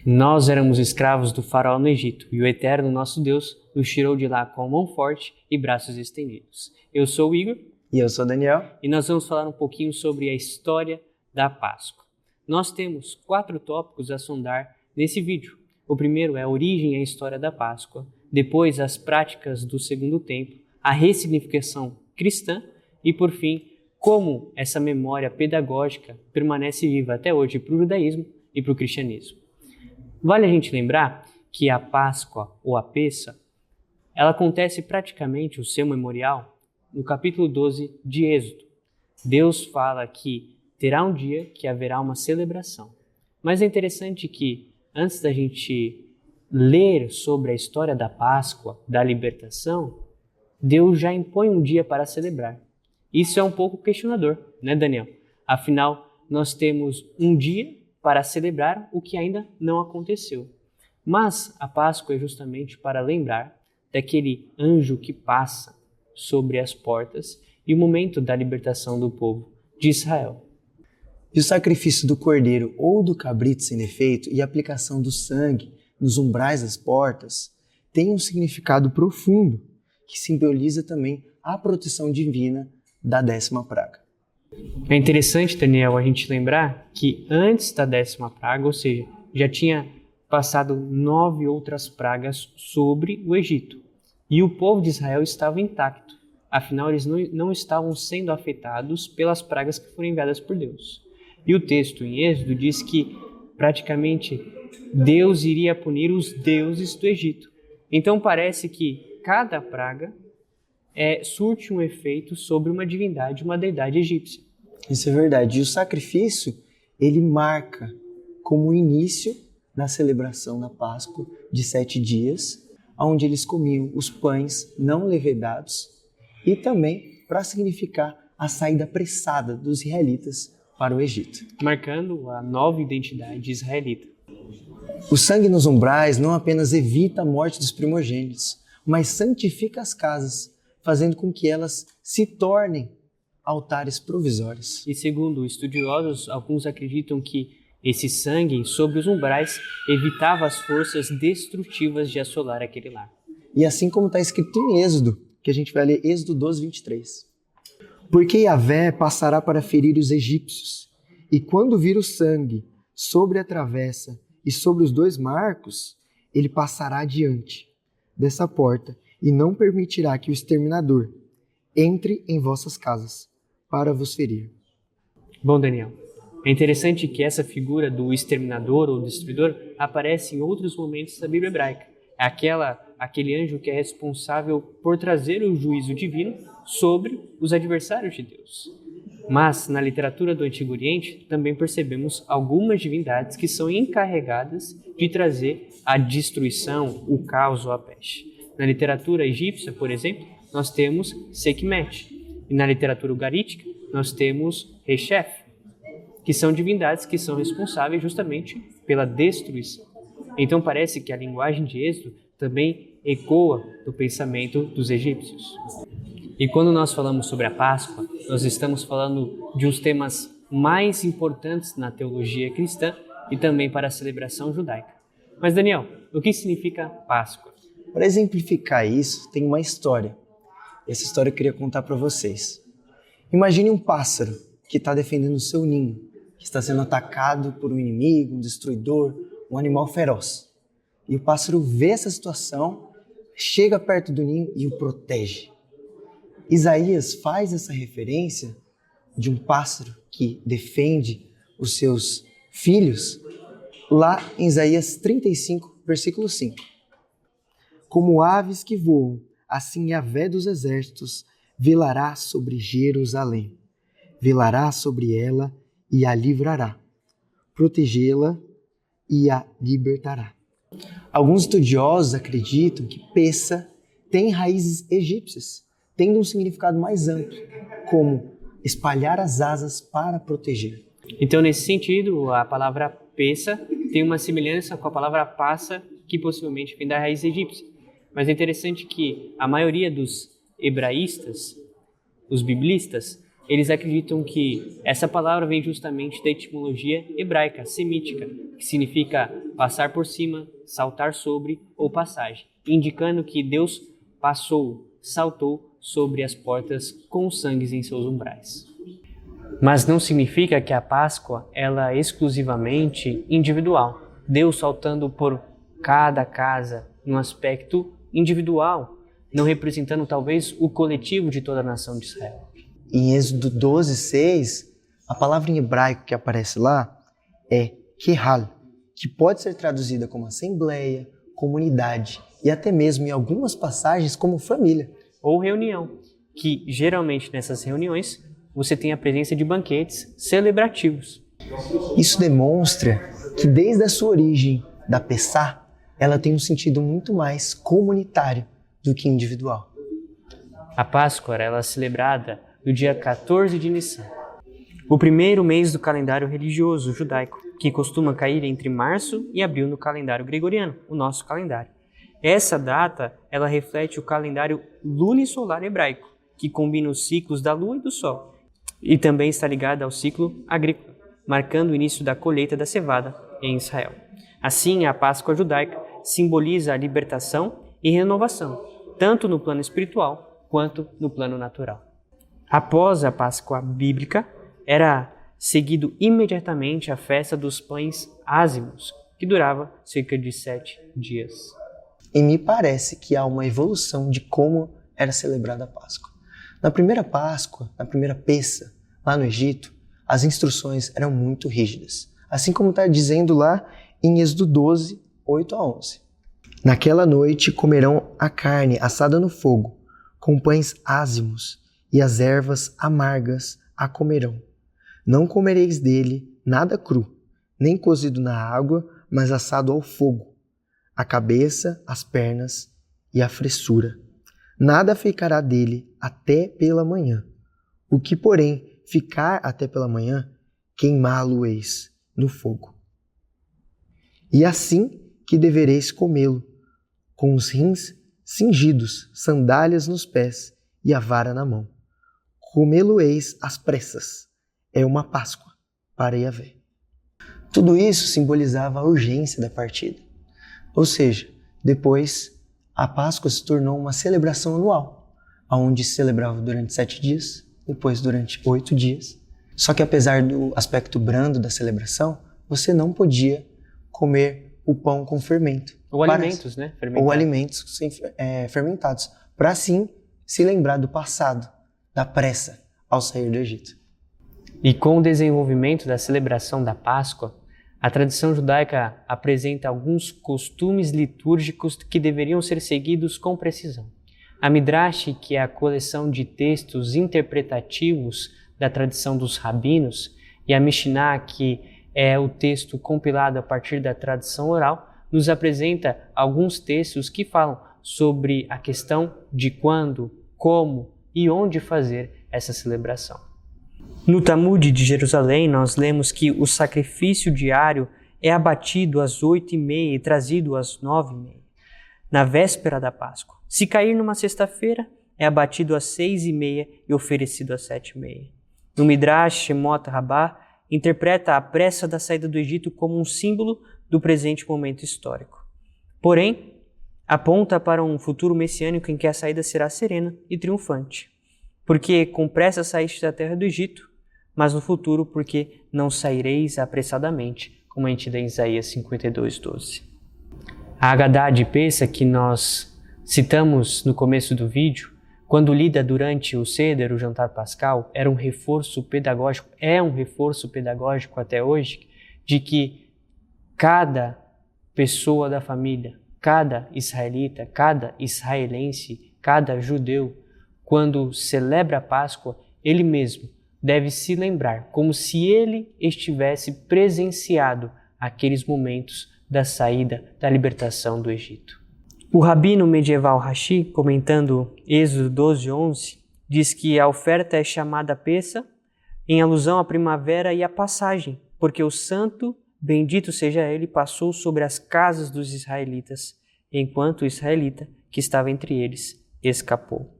Nós éramos escravos do faraó no Egito, e o Eterno nosso Deus nos tirou de lá com mão forte e braços estendidos. Eu sou o Igor. E eu sou o Daniel. E nós vamos falar um pouquinho sobre a história da Páscoa. Nós temos 4 tópicos a sondar nesse vídeo. O primeiro é a origem e a história da Páscoa, depois as práticas do segundo tempo, a ressignificação cristã e, por fim, como essa memória pedagógica permanece viva até hoje para o judaísmo e para o cristianismo. Vale a gente lembrar que a Páscoa, ou a Pessa, ela acontece praticamente o seu memorial no capítulo 12 de Êxodo. Deus fala que terá um dia que haverá uma celebração. Mas é interessante que, antes da gente ler sobre a história da Páscoa, da libertação, Deus já impõe um dia para celebrar. Isso é um pouco questionador, né, Daniel? Afinal, nós temos um dia para celebrar o que ainda não aconteceu. Mas a Páscoa é justamente para lembrar daquele anjo que passa sobre as portas e o momento da libertação do povo de Israel. E o sacrifício do cordeiro ou do cabrito sem defeito e a aplicação do sangue nos umbrais das portas tem um significado profundo que simboliza também a proteção divina da 10ª praga. É interessante, Daniel, a gente lembrar que antes da 10ª praga, ou seja, já tinha passado 9 outras pragas sobre o Egito. E o povo de Israel estava intacto. Afinal, eles não estavam sendo afetados pelas pragas que foram enviadas por Deus. E o texto em Êxodo diz que praticamente Deus iria punir os deuses do Egito. Então parece que cada praga surte um efeito sobre uma divindade, uma deidade egípcia. Isso é verdade. E o sacrifício, ele marca como o início da celebração da Páscoa de 7 dias, onde eles comiam os pães não levedados e também para significar a saída apressada dos israelitas para o Egito. Marcando a nova identidade israelita. O sangue nos umbrais não apenas evita a morte dos primogênitos, mas santifica as casas, fazendo com que elas se tornem altares provisórios. E segundo estudiosos, alguns acreditam que esse sangue sobre os umbrais evitava as forças destrutivas de assolar aquele lar. E assim como está escrito em Êxodo, que a gente vai ler Êxodo 12, 23. Porque Yahvé passará para ferir os egípcios, e quando vir o sangue sobre a travessa e sobre os 2 marcos, ele passará adiante dessa porta e não permitirá que o exterminador entre em vossas casas para vos ferir. Bom, Daniel, é interessante que essa figura do exterminador ou destruidor aparece em outros momentos da Bíblia hebraica. É aquele anjo que é responsável por trazer o juízo divino sobre os adversários de Deus. Mas na literatura do Antigo Oriente também percebemos algumas divindades que são encarregadas de trazer a destruição, o caos ou a peste. Na literatura egípcia, por exemplo, nós temos Sekhmet. E na literatura ugarítica, nós temos Reshef, que são divindades que são responsáveis justamente pela destruição. Então parece que a linguagem de Êxodo também ecoa do pensamento dos egípcios. E quando nós falamos sobre a Páscoa, nós estamos falando de uns temas mais importantes na teologia cristã e também para a celebração judaica. Mas Daniel, o que significa Páscoa? Para exemplificar isso, tem uma história. Essa história eu queria contar para vocês. Imagine um pássaro que está defendendo o seu ninho, que está sendo atacado por um inimigo, um destruidor, um animal feroz. E o pássaro vê essa situação, chega perto do ninho e o protege. Isaías faz essa referência de um pássaro que defende os seus filhos lá em Isaías 35, versículo 5. Como aves que voam, assim Yahvé dos exércitos velará sobre Jerusalém. Velará sobre ela e a livrará. Protegê-la e a libertará. Alguns estudiosos acreditam que Pessa tem raízes egípcias, tendo um significado mais amplo, como espalhar as asas para proteger. Então, nesse sentido, a palavra Pessa tem uma semelhança com a palavra passa, que possivelmente vem da raiz egípcia. Mas é interessante que a maioria dos hebraístas, os biblistas, eles acreditam que essa palavra vem justamente da etimologia hebraica, semítica, que significa passar por cima, saltar sobre ou passagem, indicando que Deus saltou sobre as portas com sangue em seus umbrais. Mas não significa que a Páscoa ela é exclusivamente individual. Deus saltando por cada casa num aspecto individual, não representando talvez o coletivo de toda a nação de Israel. Em Êxodo 12:6, a palavra em hebraico que aparece lá é Kehal, que pode ser traduzida como assembleia, comunidade e até mesmo em algumas passagens como família. Ou reunião, que geralmente nessas reuniões você tem a presença de banquetes celebrativos. Isso demonstra que desde a sua origem, da Pessá, ela tem um sentido muito mais comunitário do que individual. A Páscoa ela é celebrada no dia 14 de Nissan, o primeiro mês do calendário religioso judaico, que costuma cair entre março e abril no calendário gregoriano, o nosso calendário. Essa data ela reflete o calendário lunisolar hebraico, que combina os ciclos da lua e do sol, e também está ligada ao ciclo agrícola, marcando o início da colheita da cevada em Israel. Assim, a Páscoa judaica simboliza a libertação e renovação, tanto no plano espiritual quanto no plano natural. Após a Páscoa bíblica, era seguido imediatamente a festa dos pães ázimos, que durava cerca de 7 dias. E me parece que há uma evolução de como era celebrada a Páscoa. Na primeira Páscoa, na primeira Pessa, lá no Egito, as instruções eram muito rígidas, assim como está dizendo lá em Êxodo 12, 8-11. Naquela noite comerão a carne assada no fogo, com pães ázimos, e as ervas amargas a comerão. Não comereis dele nada cru, nem cozido na água, mas assado ao fogo, a cabeça, as pernas e a fressura. Nada ficará dele até pela manhã. O que, porém, ficar até pela manhã, queimá-lo-eis no fogo. E assim que devereis comê-lo, com os rins cingidos, sandálias nos pés e a vara na mão. Comê-lo-eis às pressas. É uma Páscoa para Yahvé. Tudo isso simbolizava a urgência da partida. Ou seja, depois a Páscoa se tornou uma celebração anual, onde se celebrava durante 7 dias, depois durante 8 dias. Só que apesar do aspecto brando da celebração, você não podia comer o pão com fermento. Ou alimentos, né? Fermentados. Ou alimentos fermentados, para assim se lembrar do passado, da pressa ao sair do Egito. E com o desenvolvimento da celebração da Páscoa, a tradição judaica apresenta alguns costumes litúrgicos que deveriam ser seguidos com precisão. A Midrash, que é a coleção de textos interpretativos da tradição dos rabinos, e a Mishnah, que é o texto compilado a partir da tradição oral, nos apresenta alguns textos que falam sobre a questão de quando, como e onde fazer essa celebração. No Talmud de Jerusalém, nós lemos que o sacrifício diário é abatido às 8h30 e trazido às 9h30, na véspera da Páscoa. Se cair numa sexta-feira, é abatido às 6h30 e oferecido às 7h30. No Midrash Shemot Rabbah, interpreta a pressa da saída do Egito como um símbolo do presente momento histórico. Porém, aponta para um futuro messiânico em que a saída será serena e triunfante. Porque com pressa saíste da terra do Egito, mas no futuro porque não saireis apressadamente, como a gente lê em Isaías 52:12. A Agadá de Pessa, que nós citamos no começo do vídeo, quando lida durante o Seder, o jantar pascal, é um reforço pedagógico até hoje, de que cada pessoa da família, cada israelita, cada israelense, cada judeu, quando celebra a Páscoa, ele mesmo deve se lembrar como se ele estivesse presenciado aqueles momentos da saída, da libertação do Egito. O rabino medieval Rashi, comentando Êxodo 12:11, diz que a oferta é chamada Pessa em alusão à primavera e à passagem, porque o santo, bendito seja ele, passou sobre as casas dos israelitas, enquanto o israelita que estava entre eles escapou.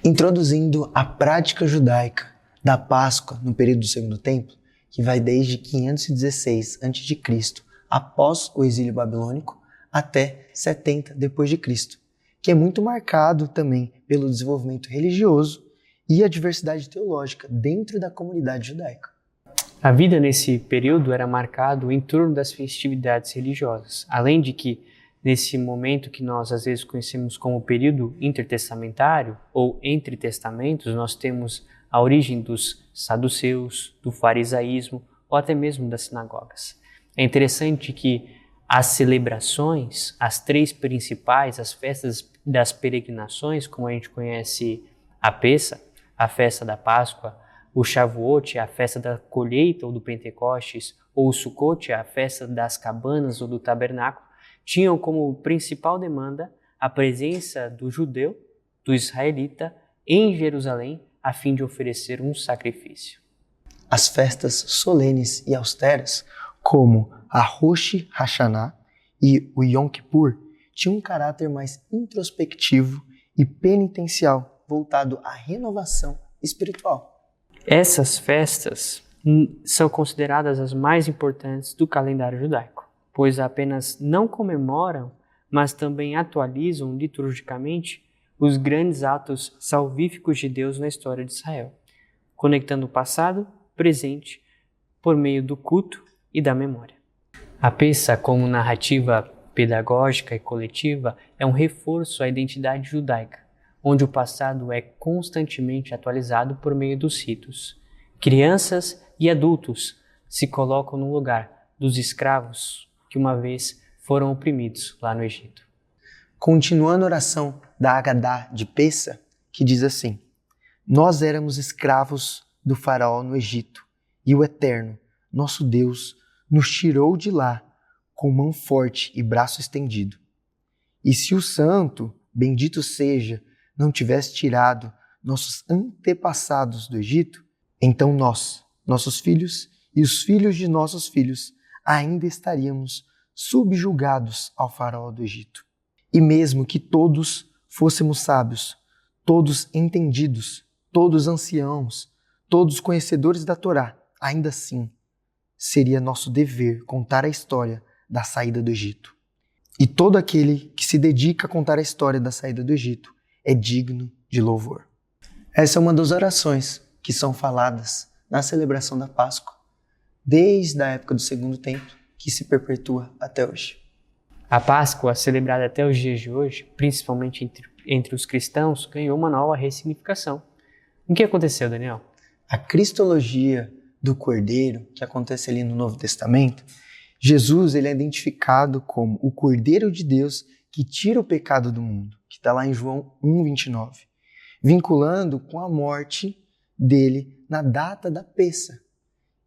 Introduzindo a prática judaica da Páscoa no período do Segundo Templo, que vai desde 516 a.C. após o exílio babilônico até 70 depois de Cristo, que é muito marcado também pelo desenvolvimento religioso e a diversidade teológica dentro da comunidade judaica. A vida nesse período era marcado em torno das festividades religiosas, além de que, nesse momento que nós às vezes conhecemos como período intertestamentário ou entre testamentos, nós temos a origem dos saduceus, do farisaísmo ou até mesmo das sinagogas. É interessante que as celebrações, as três principais, as festas das peregrinações, como a gente conhece a Pessa, a festa da Páscoa, o Shavuot, a festa da colheita ou do Pentecostes, ou o Sukkot, a festa das cabanas ou do tabernáculo, tinham como principal demanda a presença do judeu, do israelita, em Jerusalém, a fim de oferecer um sacrifício. As festas solenes e austeras, como a Rosh Hashanah e o Yom Kippur, tinham um caráter mais introspectivo e penitencial, voltado à renovação espiritual. Essas festas são consideradas as mais importantes do calendário judaico, pois apenas não comemoram, mas também atualizam liturgicamente os grandes atos salvíficos de Deus na história de Israel, conectando o passado, presente, por meio do culto e da memória. A Pessa, como narrativa pedagógica e coletiva, é um reforço à identidade judaica, onde o passado é constantemente atualizado por meio dos ritos. Crianças e adultos se colocam no lugar dos escravos que uma vez foram oprimidos lá no Egito. Continuando a oração da Agadá de Pessa, que diz assim: Nós éramos escravos do faraó no Egito, e o Eterno, nosso Deus, nos tirou de lá com mão forte e braço estendido. E se o Santo, bendito seja, não tivesse tirado nossos antepassados do Egito, então nós, nossos filhos e os filhos de nossos filhos, ainda estaríamos subjugados ao faraó do Egito. E mesmo que todos fôssemos sábios, todos entendidos, todos anciãos, todos conhecedores da Torá, ainda assim seria nosso dever contar a história da saída do Egito. E todo aquele que se dedica a contar a história da saída do Egito é digno de louvor. Essa é uma das orações que são faladas na celebração da Páscoa, desde a época do Segundo Templo, que se perpetua até hoje. A Páscoa, celebrada até os dias de hoje, principalmente entre os cristãos, ganhou uma nova ressignificação. O que aconteceu, Daniel? A cristologia do Cordeiro, que acontece ali no Novo Testamento, Jesus ele é identificado como o Cordeiro de Deus que tira o pecado do mundo, que está lá em João 1,29, vinculando com a morte dele na data da Pessa,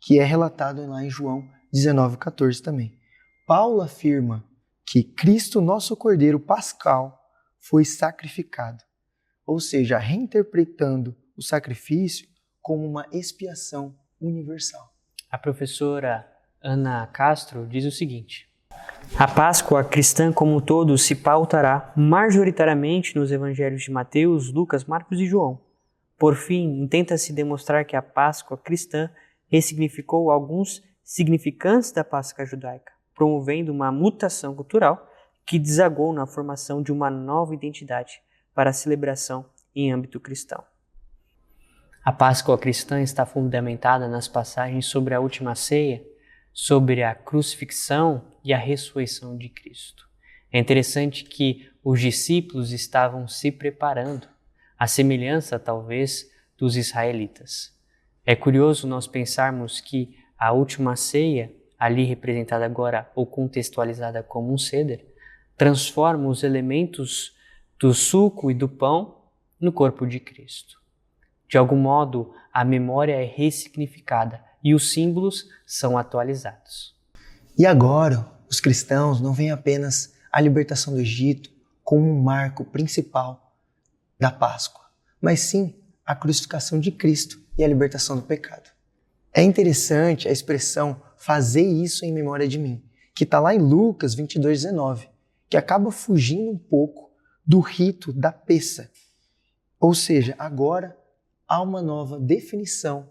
que é relatado lá em João 19,14 também. Paulo afirma que Cristo, nosso Cordeiro Pascal, foi sacrificado, ou seja, reinterpretando o sacrifício como uma expiação universal. A professora Ana Castro diz o seguinte: a Páscoa cristã como um todo se pautará majoritariamente nos evangelhos de Mateus, Lucas, Marcos e João. Por fim, intenta-se demonstrar que a Páscoa cristã ressignificou alguns significantes da Páscoa judaica, promovendo uma mutação cultural que desagou na formação de uma nova identidade para a celebração em âmbito cristão. A Páscoa cristã está fundamentada nas passagens sobre a última ceia, sobre a crucifixão e a ressurreição de Cristo. É interessante que os discípulos estavam se preparando, à semelhança, talvez, dos israelitas. É curioso nós pensarmos que a última ceia, ali representada agora ou contextualizada como um ceder, transforma os elementos do suco e do pão no corpo de Cristo. De algum modo, a memória é ressignificada e os símbolos são atualizados. E agora, os cristãos não veem apenas a libertação do Egito como um marco principal da Páscoa, mas sim a crucificação de Cristo e a libertação do pecado. É interessante a expressão fazer isso em memória de mim, que está lá em Lucas 22,19, que acaba fugindo um pouco do rito da Pessa. Ou seja, agora há uma nova definição,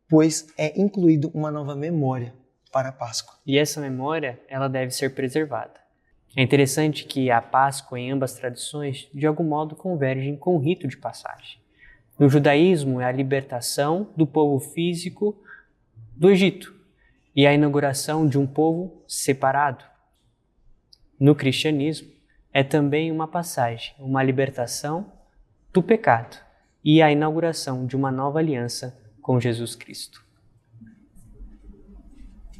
pois é incluído uma nova memória. para a Páscoa. E essa memória, ela deve ser preservada. É interessante que a Páscoa, em ambas tradições, de algum modo convergem com o rito de passagem. No judaísmo, é a libertação do povo físico do Egito e a inauguração de um povo separado. No cristianismo, é também uma passagem, uma libertação do pecado e a inauguração de uma nova aliança com Jesus Cristo.